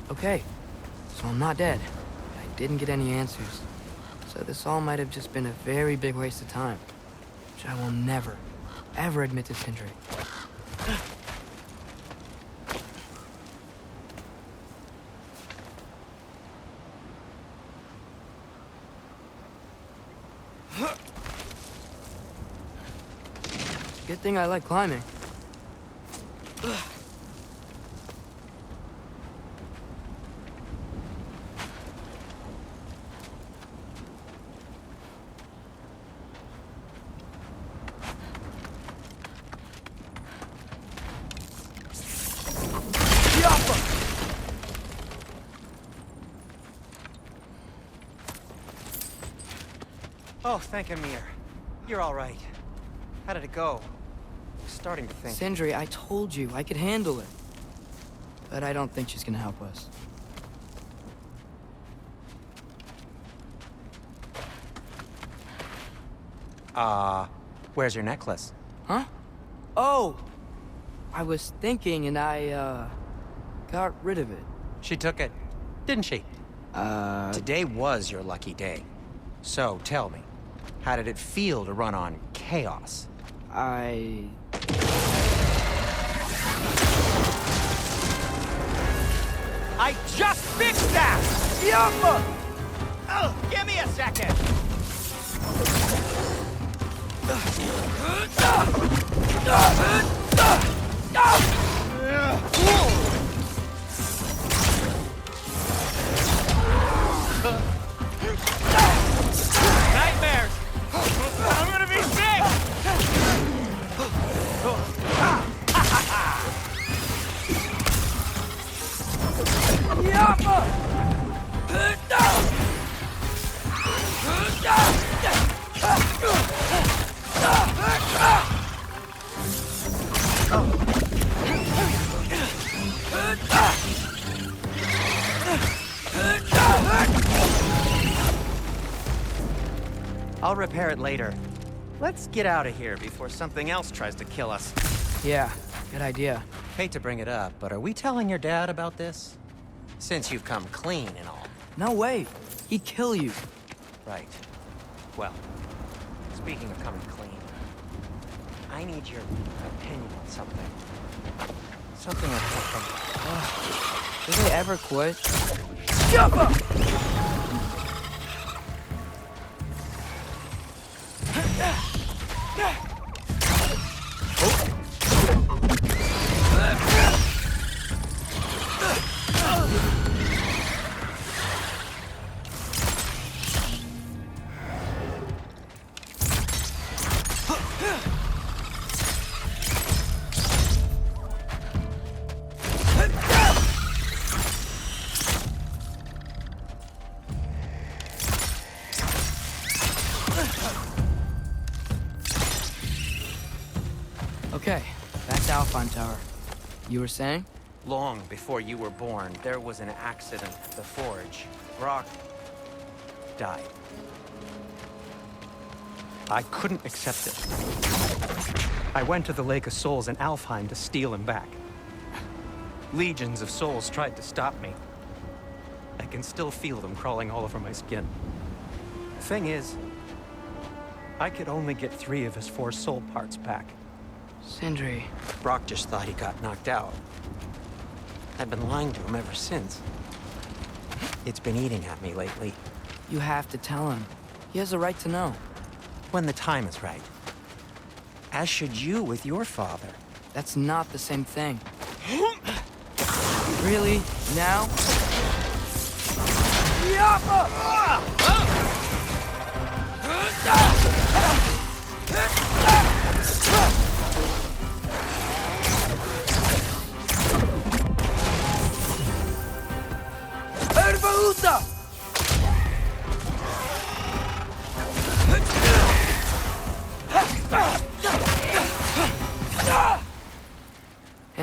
Okay, so I'm not dead. I didn't get any answers. So this all might have just been a very big waste of time, which I will never, ever admit to Sindri. Good thing I like climbing. Oh, thank Amir. You're all right. How did it go? I was starting to think... Sindri, I told you I could handle it. But I don't think she's gonna help us. Where's your necklace? Huh? Oh! I was thinking and I, got rid of it. She took it, didn't she? Today was your lucky day. So, tell me, how did it feel to run on chaos? I just fixed that! Yamma! Give me a second! Nightmares! I'm gonna be sick! I'll repair it later. Let's get out of here before something else tries to kill us. Yeah, good idea. Hate to bring it up, but are we telling your dad about this? Since you've come clean and all. No way. He'd kill you. Right. Well, speaking of coming clean, I need your opinion on something. Something I can't think. Do they ever quit? Jump! Okay, back to Alpine Tower. You were saying? Long before you were born, there was an accident at the forge. Brock died. I couldn't accept it. I went to the Lake of Souls in Alfheim to steal him back. Legions of souls tried to stop me. I can still feel them crawling all over my skin. The thing is, I could only get 3 of his 4 soul parts back. Sindri. Brock just thought he got knocked out. I've been lying to him ever since. It's been eating at me lately. You have to tell him. He has a right to know. When the time is right. As should you with your father. That's not the same thing. Really? Now? Ervaúta!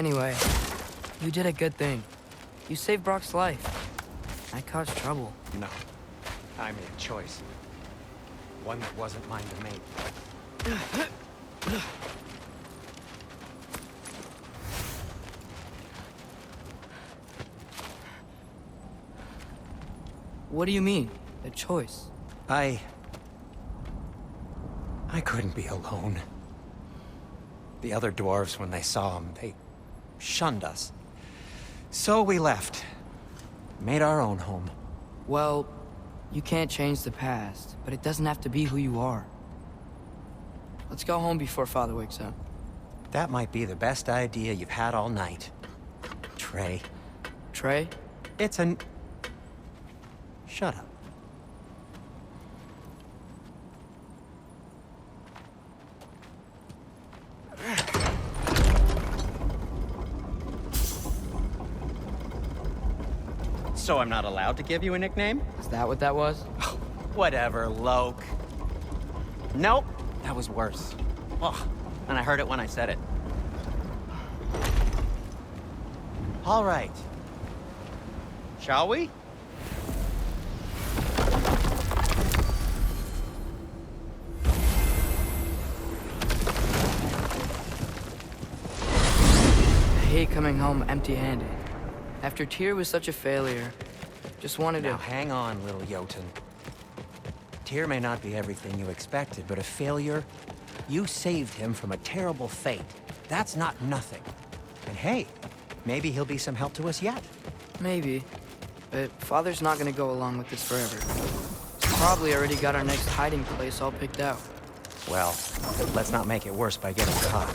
Anyway, you did a good thing. You saved Brock's life. I caused trouble. No. I made a choice. One that wasn't mine to make. What do you mean? A choice? I couldn't be alone. The other dwarves, when they saw him, they shunned us. So we left. Made our own home. Well, you can't change the past, but it doesn't have to be who you are. Let's go home before Father wakes up. That might be the best idea you've had all night. Trey. Trey? It's an... Shut up. So I'm not allowed to give you a nickname? Is that what that was? Whatever, Loke. Nope, that was worse. Oh, and I heard it when I said it. All right. Shall we? I hate coming home empty-handed. After Tyr was such a failure, just wanted Now to... hang on, little Jotun. Tyr may not be everything you expected, but a failure? You saved him from a terrible fate. That's not nothing. And hey, maybe he'll be some help to us yet. Maybe. But Father's not gonna go along with this forever. He's probably already got our next hiding place all picked out. Well, let's not make it worse by getting caught.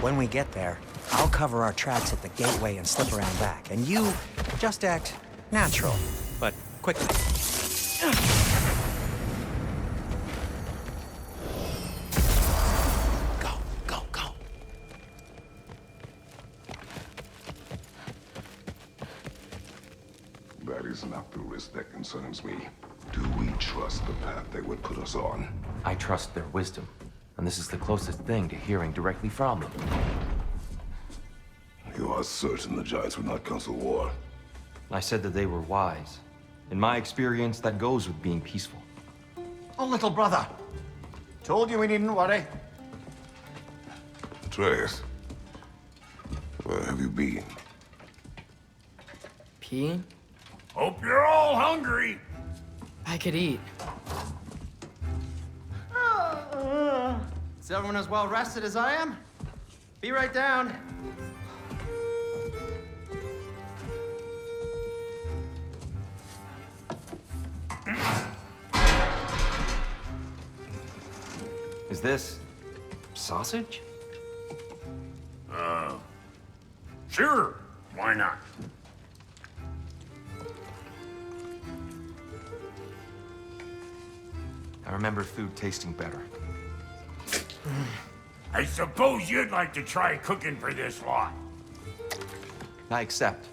When we get there, I'll cover our tracks at the gateway and slip around back. And you just act natural, but quickly. Go, go, go. That is not the risk that concerns me. Do we trust the path they would put us on? I trust their wisdom, and this is the closest thing to hearing directly from them. You are certain the Giants would not counsel war? I said that they were wise. In my experience, that goes with being peaceful. Oh, little brother. Told you we needn't worry. Atreus, where have you been? Peeing? Hope you're all hungry. I could eat. Is everyone as well rested as I am? Be right down. Is this sausage? Sure. Why not? I remember food tasting better. I suppose you'd like to try cooking for this lot. I accept.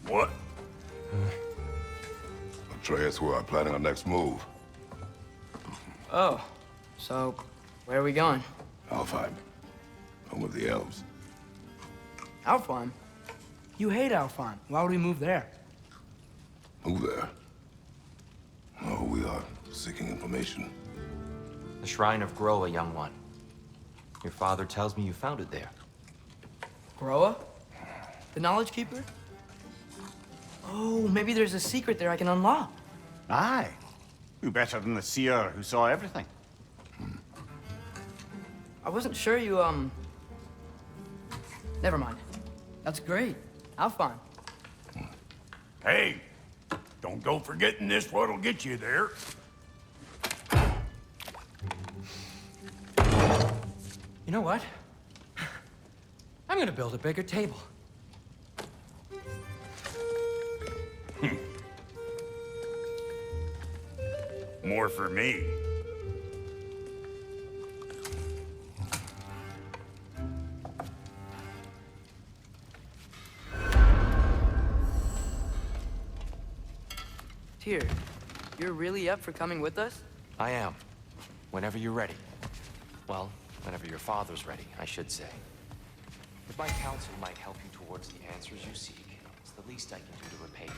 What? Atreus, we are planning our next move. Oh, so where are we going? Alfheim, home of the elves. Alfheim? You hate Alfheim. Why would we move there? Move there. Oh, we are seeking information. The Shrine of Groa, young one. Your father tells me you found it there. Groa? The Knowledge Keeper? Oh, maybe there's a secret there I can unlock. Aye. Who better than the seer who saw everything? I wasn't sure you, Never mind. That's great. Alfheim. Hey, don't go forgetting this what'll get you there. You know what? I'm gonna build a bigger table. More for me. Tyr, you're really up for coming with us? I am. Whenever you're ready. Well, whenever your father's ready, I should say. If my counsel might help you towards the answers you seek, it's the least I can do to repay you.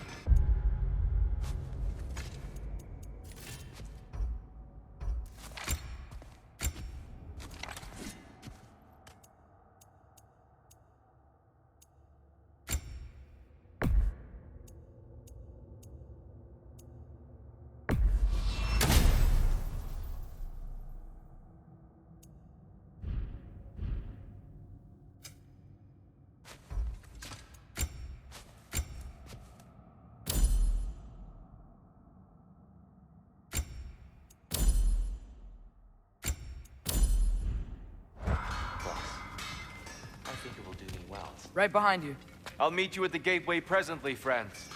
I think it will do me well. Right behind you. I'll meet you at the gateway presently, friends.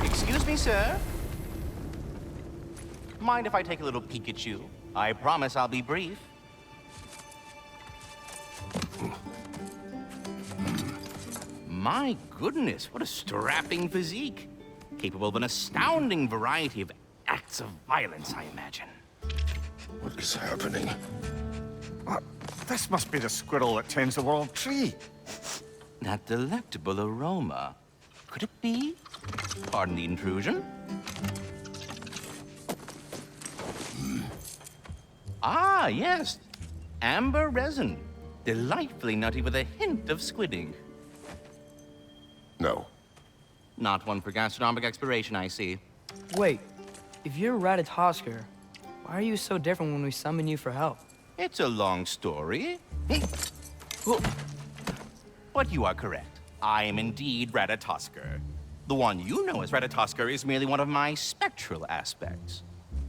Excuse me, sir. Mind if I take a little peek at you? I promise I'll be brief. My goodness, what a strapping physique. Capable of an astounding variety of acts of violence, I imagine. What is happening? This must be the squirrel that tends the world tree. That delectable aroma. Could it be? Pardon the intrusion. Ah, yes. Amber resin. Delightfully nutty with a hint of squidding. No. Not one for gastronomic exploration, I see. Wait, if you're Ratatosker, why are you so different when we summon you for help? It's a long story. But you are correct. I am indeed Ratatosker. The one you know as Ratatosker is merely one of my spectral aspects.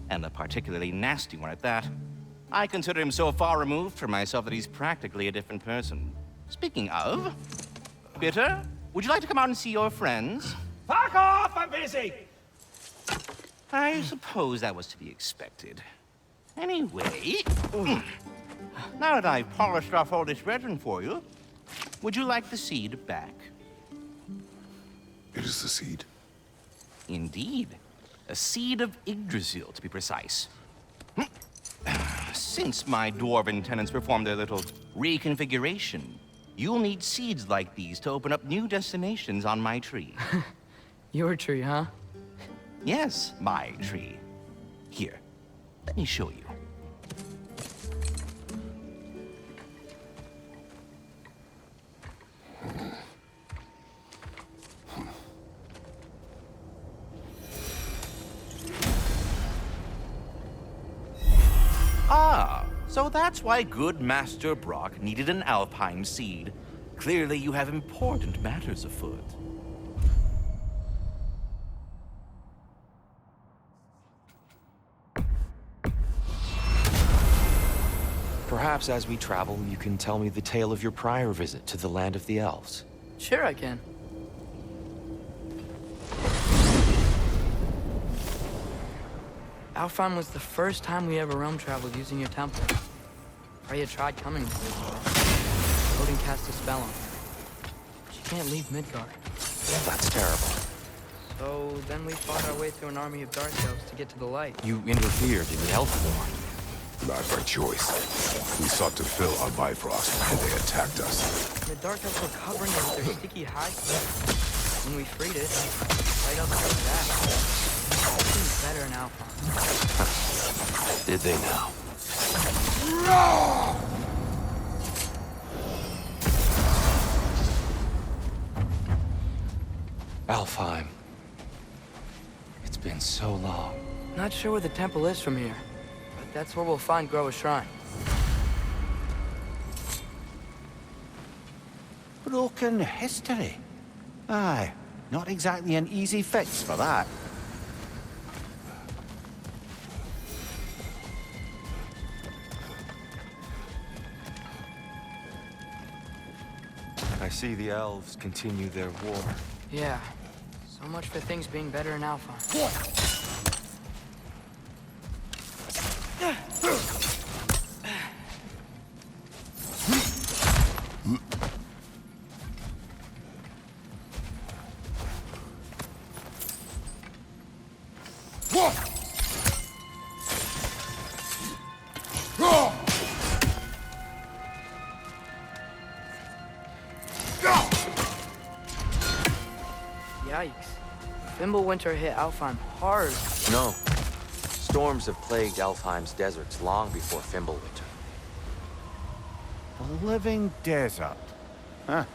And a particularly nasty one at that. I consider him so far removed from myself that he's practically a different person. Speaking of... Bitter, would you like to come out and see your friends? Fuck off! I'm busy! I suppose that was to be expected. Anyway... Now that I've polished off all this resin for you, would you like the seed back? It is the seed. Indeed. A seed of Yggdrasil, to be precise. Since my dwarven tenants performed their little reconfiguration, you'll need seeds like these to open up new destinations on my tree. Your tree, huh? Yes, my tree. Here, let me show you. Ah, so that's why good Master Brock needed an Alpine seed. Clearly you have important matters afoot. Perhaps as we travel, you can tell me the tale of your prior visit to the land of the elves. Sure I can. Alfheim was the first time we ever realm traveled using your temple. Freya tried coming with me. Odin cast a spell on her. She can't leave Midgard. That's terrible. So then we fought our way through an army of dark elves to get to the light. You interfered in the elf war. Not by choice. We sought to fill our Bifrost, and they attacked us. The dark elves were covering it with their sticky hide. When we freed it, right up our back. It seems better in Alpheim. Did they now? Alfheim. It's been so long. Not sure where the temple is from here, but that's where we'll find Groa's shrine. Broken history. Aye, not exactly an easy fix for that. I see the elves continue their war. Yeah, so much for things being better in Alpheim. Yikes. Fimbulwinter hit Alfheim hard. No. Storms have plagued Alfheim's deserts long before Fimbulwinter. A living desert. Huh.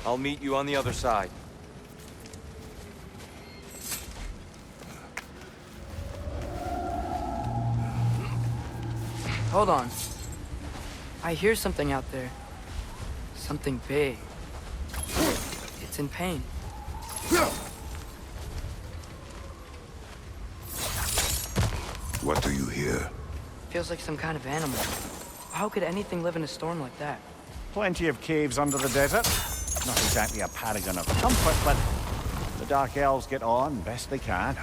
I'll meet you on the other side. Hold on. I hear something out there. Something big. It's in pain. What do you hear? Feels like some kind of animal. How could anything live in a storm like that? Plenty of caves under the desert. Not exactly a paragon of comfort, but the Dark Elves get on best they can.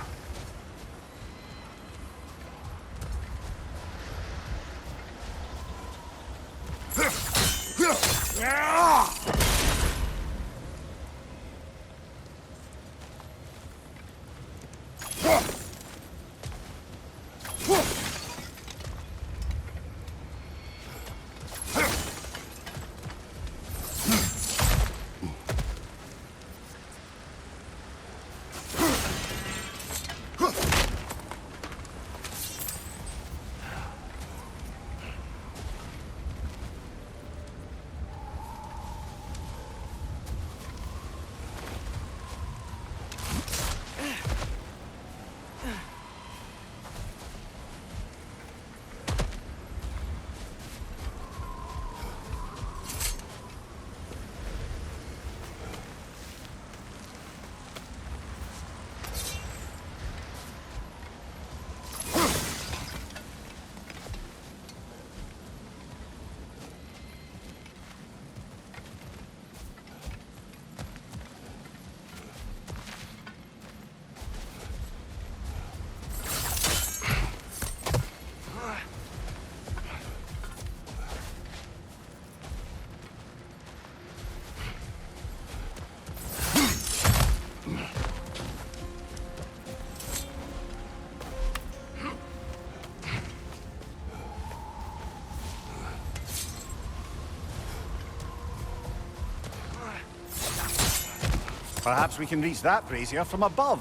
Perhaps we can reach that brazier from above.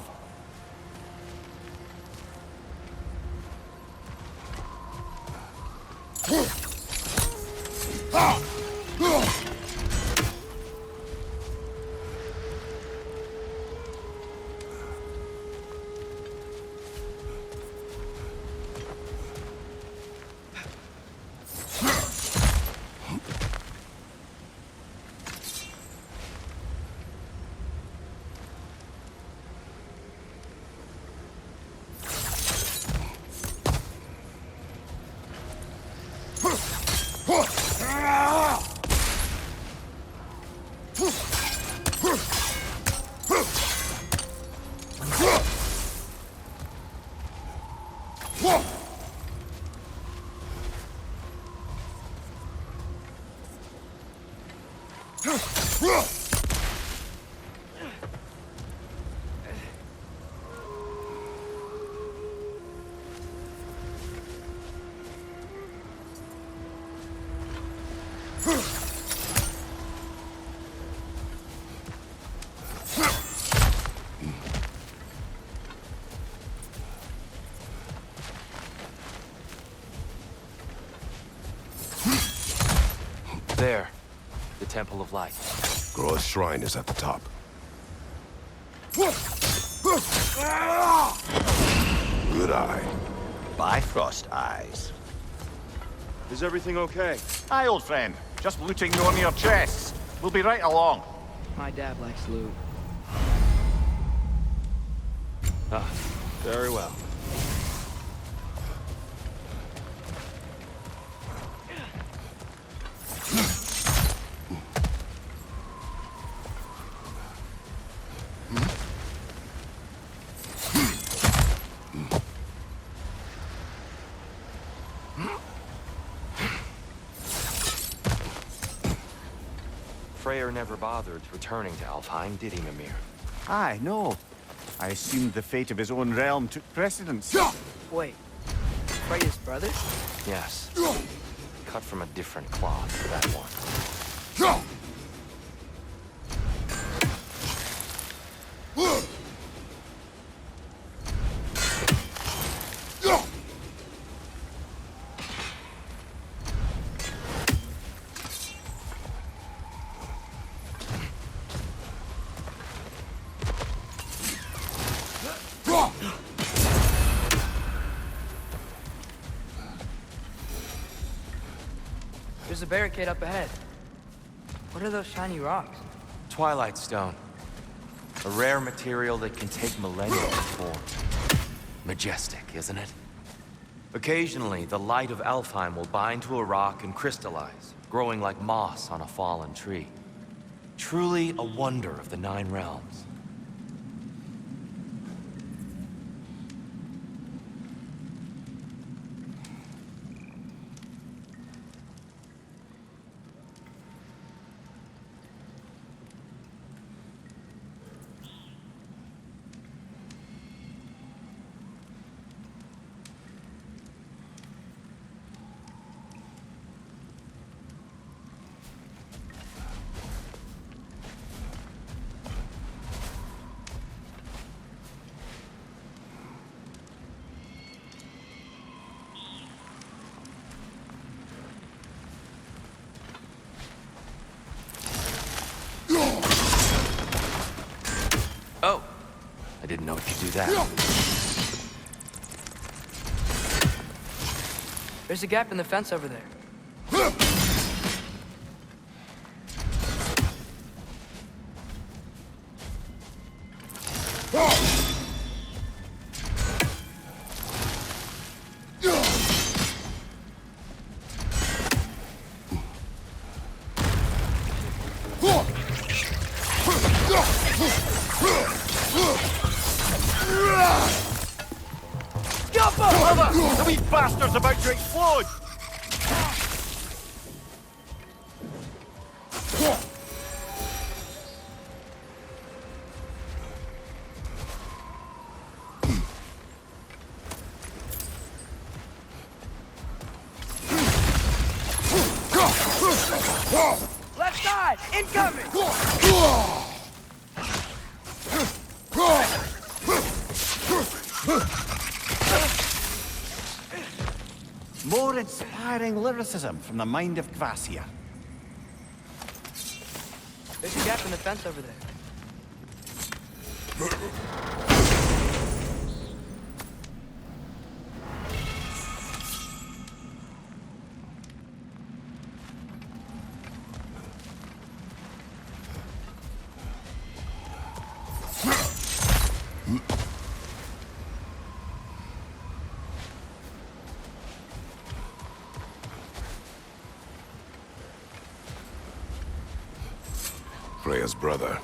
There. The Temple of Light. Groa's shrine is at the top. Good eye. Bifrost eyes. Is everything okay? Aye, old friend. Just looting on your chests. We'll be right along. My dad likes loot. Ah, very well. Freyr never bothered returning to Alfheim, did he, Mimir? Aye, no. I assumed the fate of his own realm took precedence. Wait, Freya's brother? Yes. Cut from a different cloth for that one. There's a barricade up ahead. What are those shiny rocks? Twilight Stone. A rare material that can take millennia to form. Majestic, isn't it? Occasionally, the light of Alfheim will bind to a rock and crystallize, growing like moss on a fallen tree. Truly a wonder of the Nine Realms. Oh, I didn't know it could do that. There's a gap in the fence over there. The wee bastard's about to explode! Left side! Incoming! More inspiring lyricism from the mind of Kvasir. There's a gap in the fence over there. Freya's brother.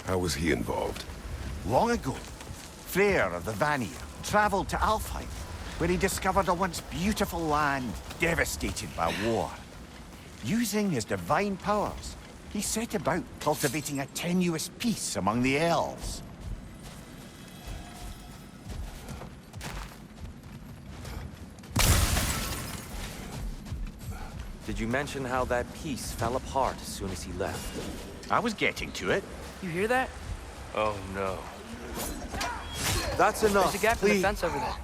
How was he involved? Long ago, Freyr of the Vanir traveled to Alfheim, where he discovered a once beautiful land devastated by war. Using his divine powers, he set about cultivating a tenuous peace among the elves. Did you mention how that piece fell apart as soon as he left? I was getting to it. You hear that? Oh no. That's enough. There's a gap in the fence over there.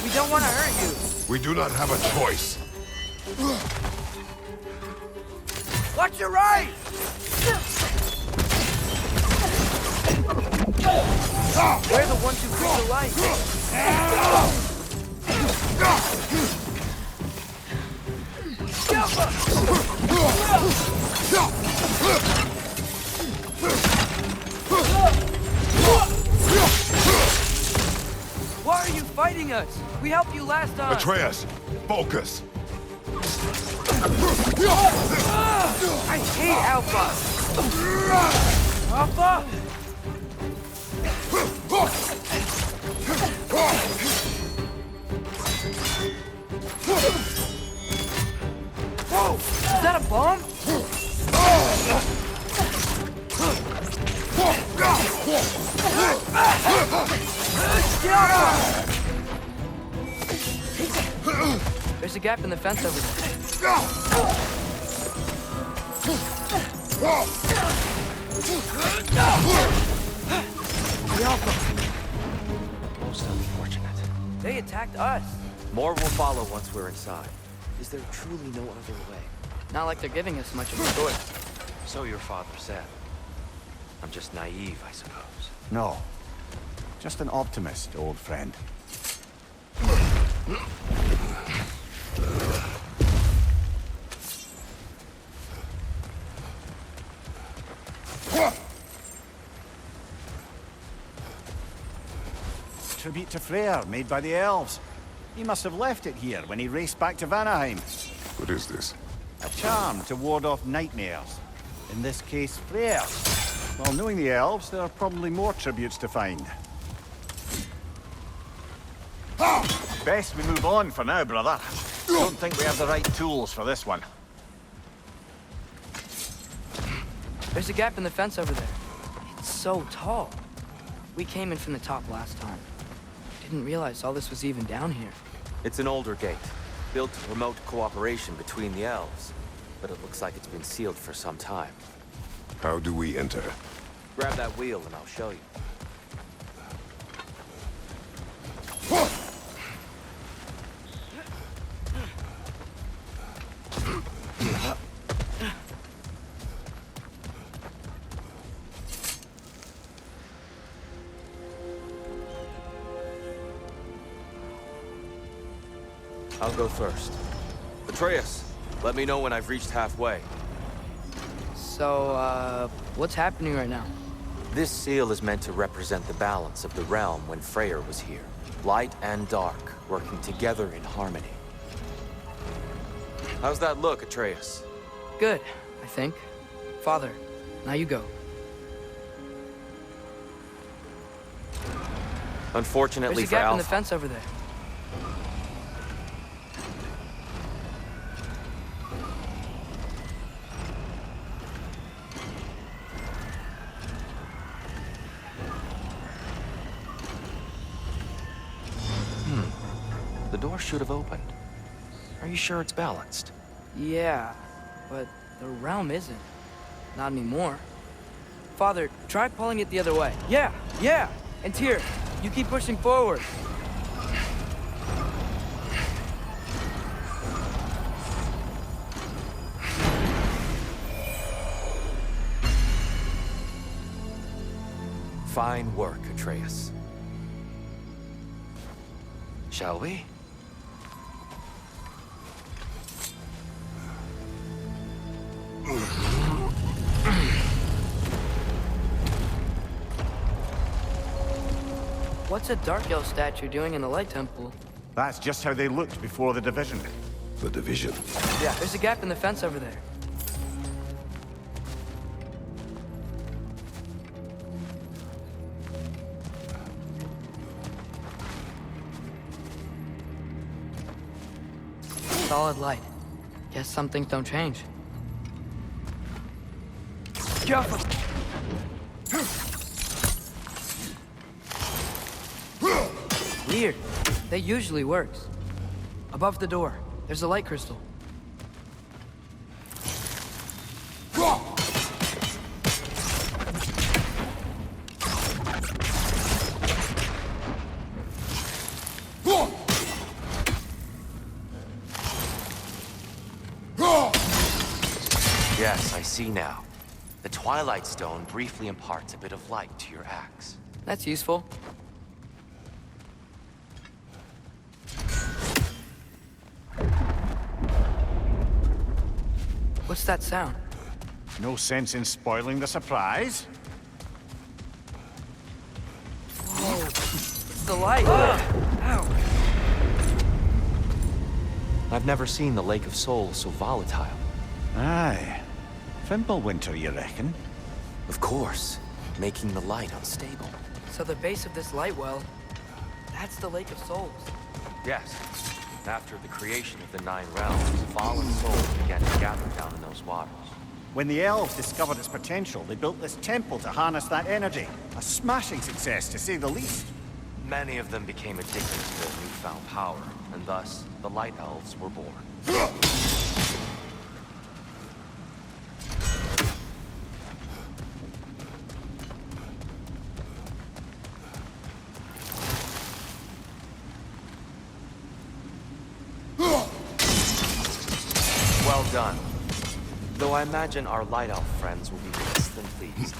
We don't want to hurt you. We do not have a choice. Watch your right! We're the ones who bring the light. Why are you fighting us? We helped you last time. Atreus, focus. I hate Alpha. Alpha? Whoa! Is that a bomb? There's a gap in the fence over there. The Alpha. Most unfortunate. They attacked us. More will follow once we're inside. Is there truly no other way? Not like they're giving us much of a choice. So your father said. I'm just naive, I suppose. No. Just an optimist, old friend. Tribute to Freyr, made by the elves. He must have left it here when he raced back to Vanaheim. What is this? A charm to ward off nightmares. In this case, Freyr. Well, knowing the elves, there are probably more tributes to find. Best we move on for now, brother. Don't think we have the right tools for this one. There's a gap in the fence over there. It's so tall. We came in from the top last time. Didn't realize all this was even down here. It's an older gate, built to promote cooperation between the elves. But it looks like it's been sealed for some time. How do we enter? Grab that wheel and I'll show you. I'll go first. Atreus, let me know when I've reached halfway. So, what's happening right now? This seal is meant to represent the balance of the realm when Freyr was here. Light and dark, working together in harmony. How's that look, Atreus? Good, I think. Father, now you go. Unfortunately There's a for gap in the Alpha, fence over there. the door should have opened. Are you sure it's balanced? Yeah, but the realm isn't. Not anymore. Father, try pulling it the other way. Yeah! And Tyr, you keep pushing forward. Fine work, Atreus. Shall we? What's a Dark Elf statue doing in the Light Temple? That's just how they looked before the division. The division. Yeah, there's a gap in the fence over there. Solid light. Guess some things don't change. Careful! Weird. That usually works. Above the door, there's a light crystal. Yes, I see now. The Twilight Stone briefly imparts a bit of light to your axe. That's useful. What's that sound? No sense in spoiling the surprise. Whoa, it's the light! Ow! I've never seen the Lake of Souls so volatile. Aye. Fimbulwinter, you reckon? Of course, making the light unstable. So the base of this light well, that's the Lake of Souls. Yes. After the creation of the Nine Realms, fallen souls began to gather down in those waters. When the elves discovered its potential, they built this temple to harness that energy. A smashing success, to say the least. Many of them became addicted to their newfound power, and thus, the Light Elves were born. Well done. Though I imagine our Light Elf friends will be less than pleased.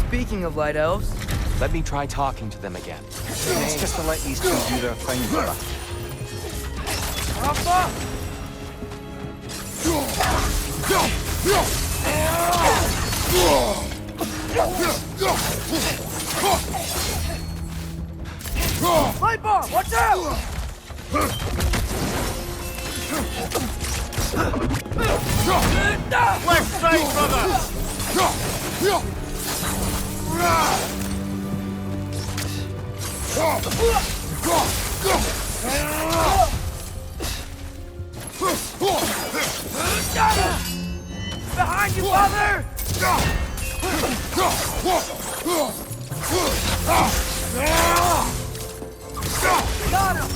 Speaking of Light Elves, Let me try talking to them again. It's just to let these two do their thing, brother. Light bomb! Watch out! Left side, brother! Behind you, father! Got him!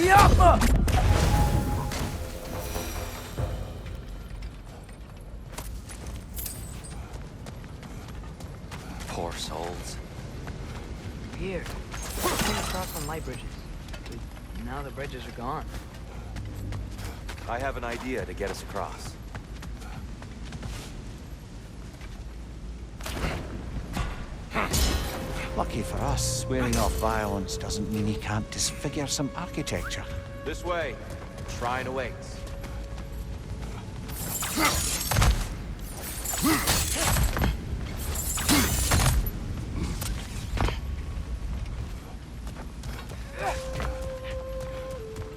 Yappa! Poor souls. Here, we came across on light bridges. But now the bridges are gone. I have an idea to get us across. Lucky for us, swearing off violence doesn't mean he can't disfigure some architecture. This way. Shrine awaits.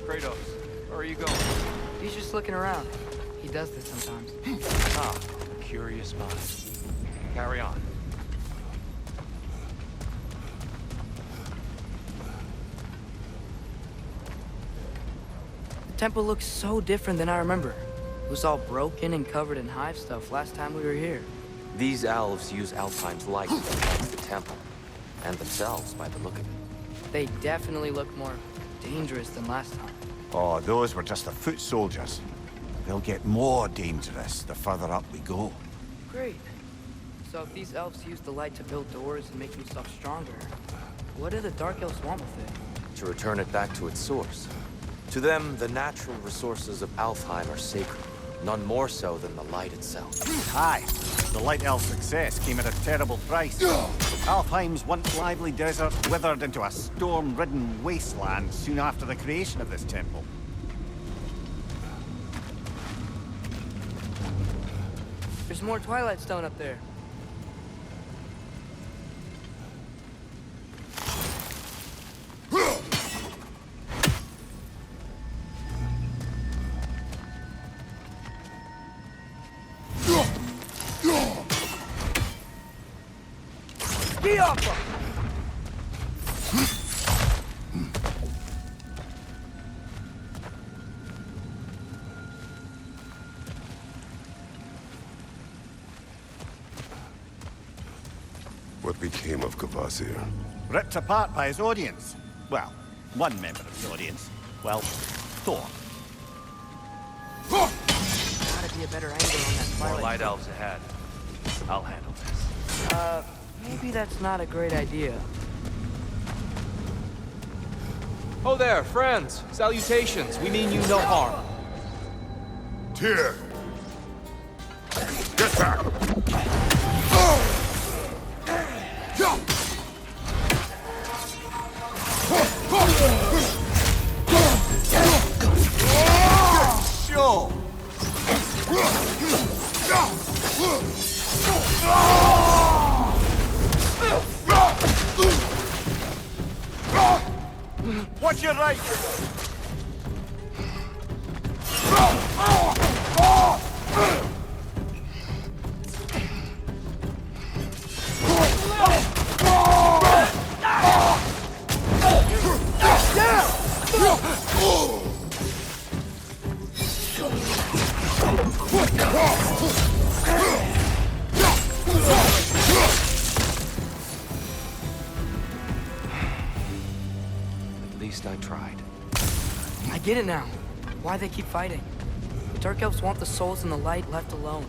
Kratos, where are you going? He's just looking around. He does this sometimes. Ah, curious mind. Carry on. The temple looks so different than I remember. It was all broken and covered in hive stuff last time we were here. These elves use Alfheim's light to protect the temple. And themselves, by the look of it. They definitely look more dangerous than last time. Oh, those were just the foot soldiers. They'll get more dangerous the further up we go. Great. So if these elves use the light to build doors and make themselves stronger, what do the Dark Elves want with it? To return it back to its source. To them, the natural resources of Alfheim are sacred. None more so than the light itself. Aye, the Light Elf's success came at a terrible price. Alfheim's once lively desert withered into a storm-ridden wasteland soon after the creation of this temple. There's more Twilight Stone up there. What became of Kvasir? Ripped apart by his audience. Well, one member of the audience. Well, Thor. Gotta be a better angle on that More Twilight light Stone. elves ahead. I'll handle this. Maybe that's not a great idea. Oh there, friends. Salutations. We mean you no harm. Tyr! Get back! Show! Watch your right! At least I tried. I get it now. Why they keep fighting. The Dark Elves want the souls in the light left alone.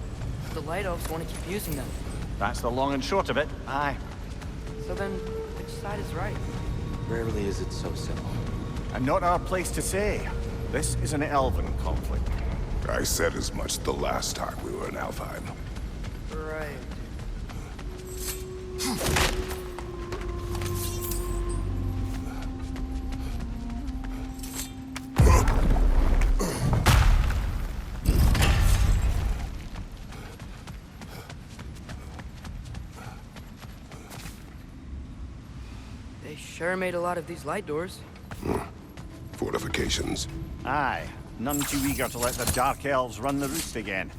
The Light Elves want to keep using them. That's the long and short of it. Aye. So then, which side is right? Rarely is it so simple. And not our place to say. This is an elven conflict. I said as much the last time we were in Alfheim. Right. They sure made a lot of these light doors. Fortifications. Aye. None too eager to let the Dark Elves run the roost again.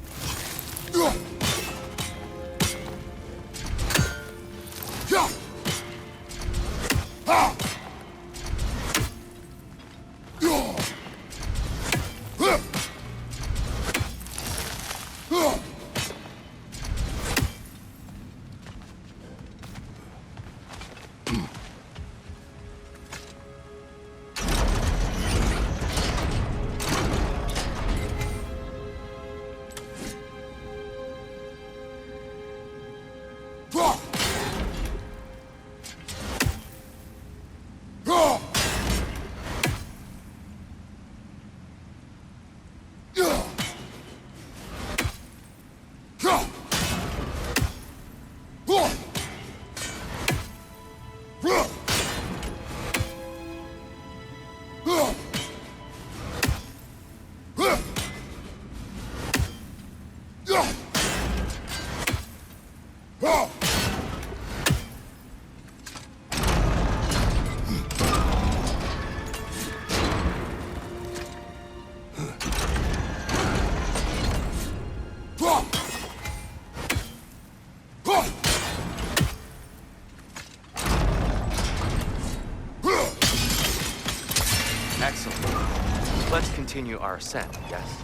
Excellent. Let's continue our ascent, yes?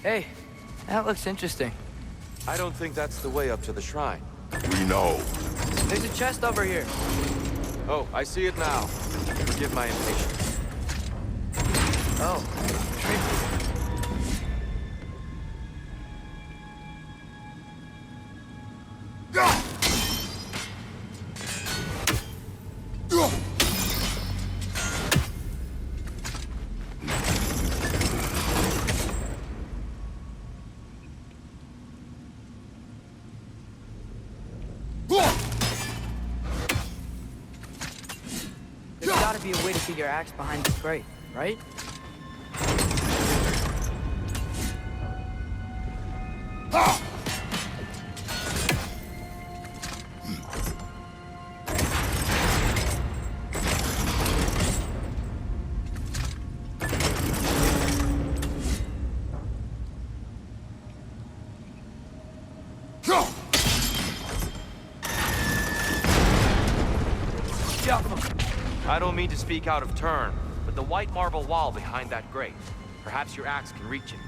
Hey, that looks interesting. I don't think that's the way up to the shrine. We know. There's a chest over here. Oh, I see it now. Forgive my impatience. Oh, tricky. There's gotta be a way to get your axe behind this grate, right? I don't mean to speak out of turn, but the white marble wall behind that grate. Perhaps your axe can reach it.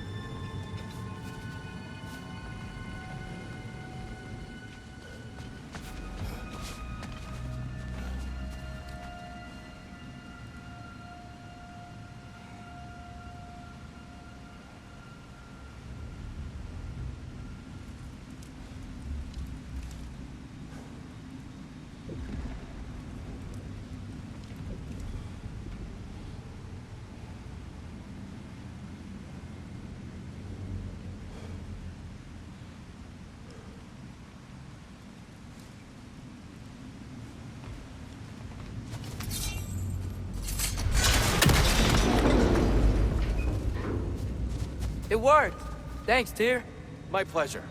It worked! Thanks, Tyr. My pleasure.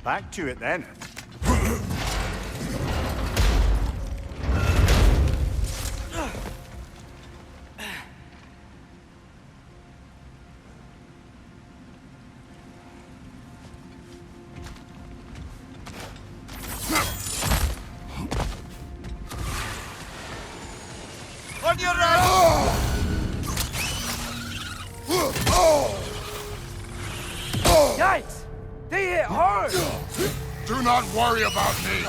Back to it then. On your right! Yikes! They hit hard! Do not worry about me.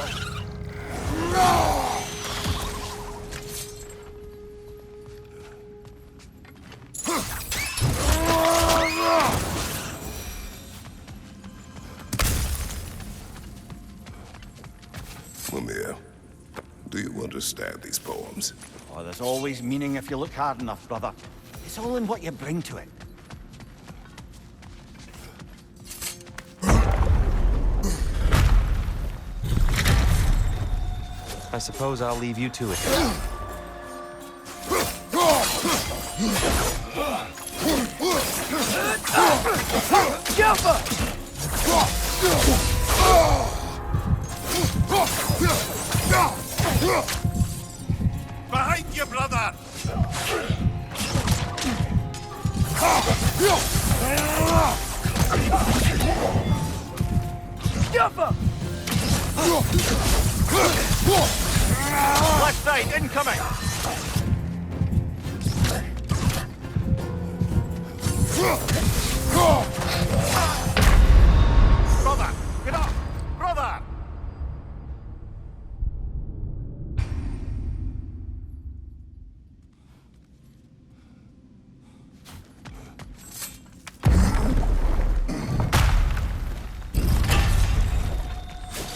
Mimir, do you understand these poems? Oh, there's always meaning if you look hard enough, brother. It's all in what you bring to it. I suppose I'll leave you to it. Behind you, brother! Left side, incoming! Brother! Get up! Brother!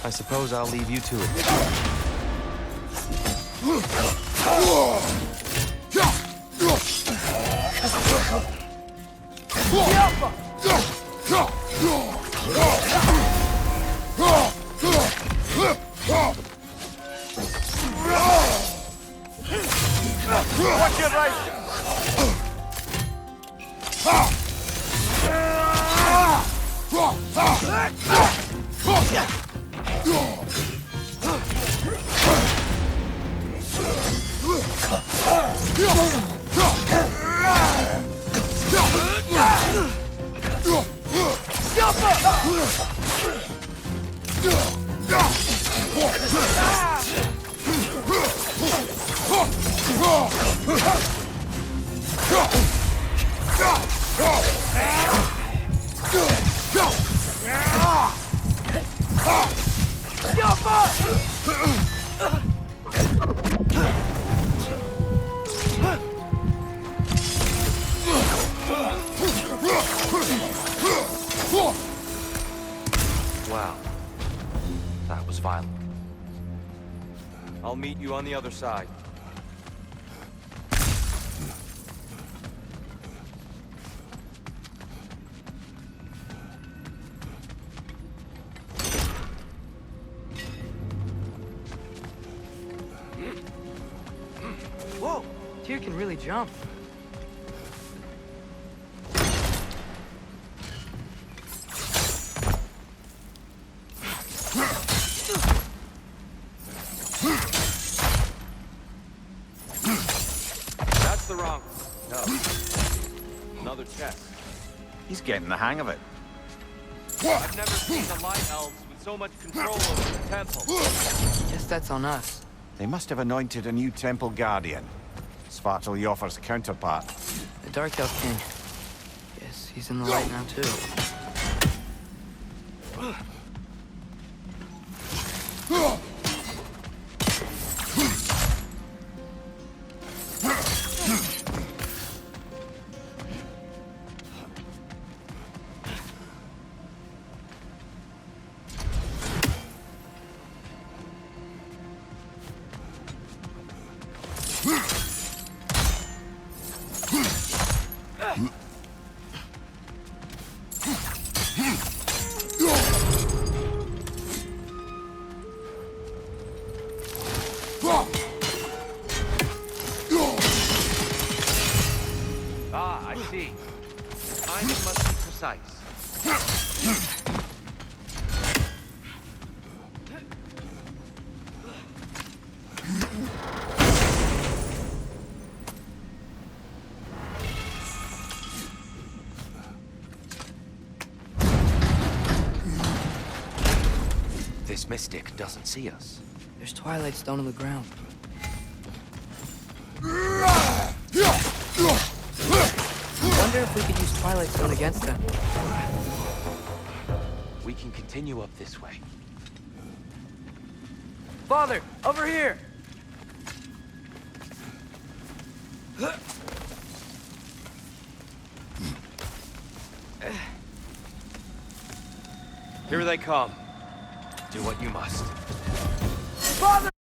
I suppose I'll leave you to it. Watch your right! Wow. That was violent. I'll meet you on the other side. Whoa! Tyr can really jump. That's the wrong. No. Another chest. He's getting the hang of it. I've never seen the Light Elves with so much control over the temple. Guess that's on us. They must have anointed a new temple guardian. Svartalfjord's counterpart. The Dark Elf King. Yes, he's in the light now, too. this mystic doesn't see us. There's Twilight Stone on the ground. Wonder if we could use Twilight Stone against them. We can continue up this way. Father, over here! Here they come. Do what you must. Father!